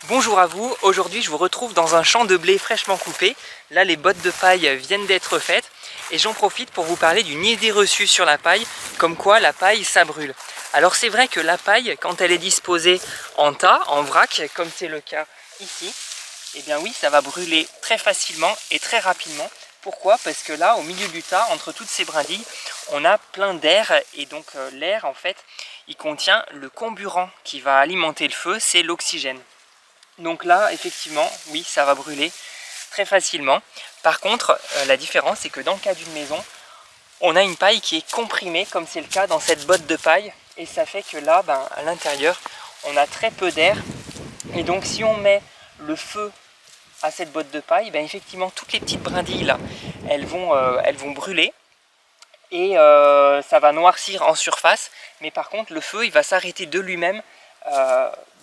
Bonjour à vous, aujourd'hui je vous retrouve dans un champ de blé fraîchement coupé. Là les bottes de paille viennent d'être faites et j'en profite pour vous parler d'une idée reçue sur la paille, comme quoi la paille ça brûle. Alors c'est vrai que la paille, quand elle est disposée en tas, en vrac, comme c'est le cas ici, eh bien oui, ça va brûler très facilement et très rapidement. Pourquoi? Parce que là, au milieu du tas, entre toutes ces brindilles, on a plein d'air et donc l'air en fait, il contient le comburant qui va alimenter le feu, c'est l'oxygène. Donc là, effectivement, oui, ça va brûler très facilement. Par contre, la différence, c'est que dans le cas d'une maison, on a une paille qui est comprimée, comme c'est le cas dans cette botte de paille. Et ça fait que là, à l'intérieur, on a très peu d'air. Et donc, si on met le feu à cette botte de paille, effectivement, toutes les petites brindilles, là, elles vont brûler. Et ça va noircir en surface. Mais par contre, le feu, il va s'arrêter de lui-même.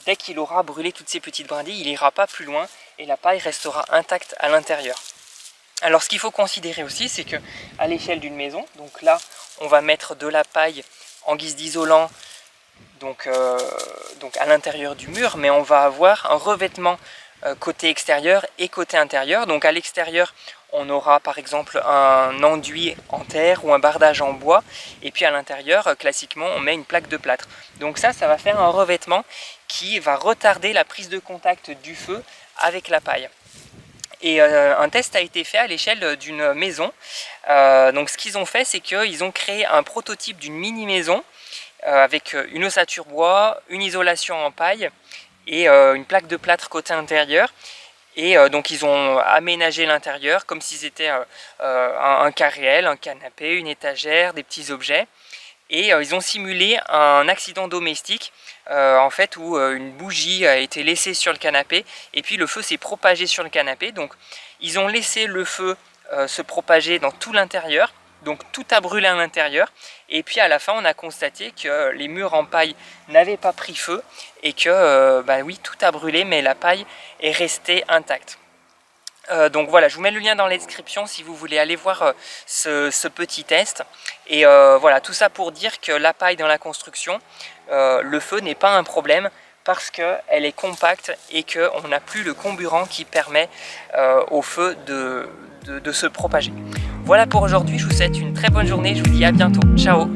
Dès qu'il aura brûlé toutes ces petites brindilles, il n'ira pas plus loin et la paille restera intacte à l'intérieur. Alors ce qu'il faut considérer aussi, c'est que à l'échelle d'une maison, donc là on va mettre de la paille en guise d'isolant donc à l'intérieur du mur, mais on va avoir un revêtement côté extérieur et côté intérieur. Donc à l'extérieur, on aura par exemple un enduit en terre ou un bardage en bois, et puis à l'intérieur, classiquement, on met une plaque de plâtre. Donc ça va faire un revêtement qui va retarder la prise de contact du feu avec la paille. Et un test a été fait à l'échelle d'une maison. Donc ce qu'ils ont fait, c'est qu'ils ont créé un prototype d'une mini-maison avec une ossature bois, une isolation en paille et une plaque de plâtre côté intérieur. Et donc ils ont aménagé l'intérieur comme si c'était un cas réel, un canapé, une étagère, des petits objets. Et ils ont simulé un accident domestique en fait où une bougie a été laissée sur le canapé et puis le feu s'est propagé sur le canapé. Donc ils ont laissé le feu se propager dans tout l'intérieur. Donc tout a brûlé à l'intérieur et puis à la fin on a constaté que les murs en paille n'avaient pas pris feu et que oui, tout a brûlé mais la paille est restée intacte. Donc voilà, je vous mets le lien dans la description si vous voulez aller voir ce petit test. Et voilà, tout ça pour dire que la paille dans la construction, le feu n'est pas un problème parce qu'elle est compacte et qu'on n'a plus le comburant qui permet au feu de se propager. Voilà pour aujourd'hui, je vous souhaite une très bonne journée, je vous dis à bientôt, ciao.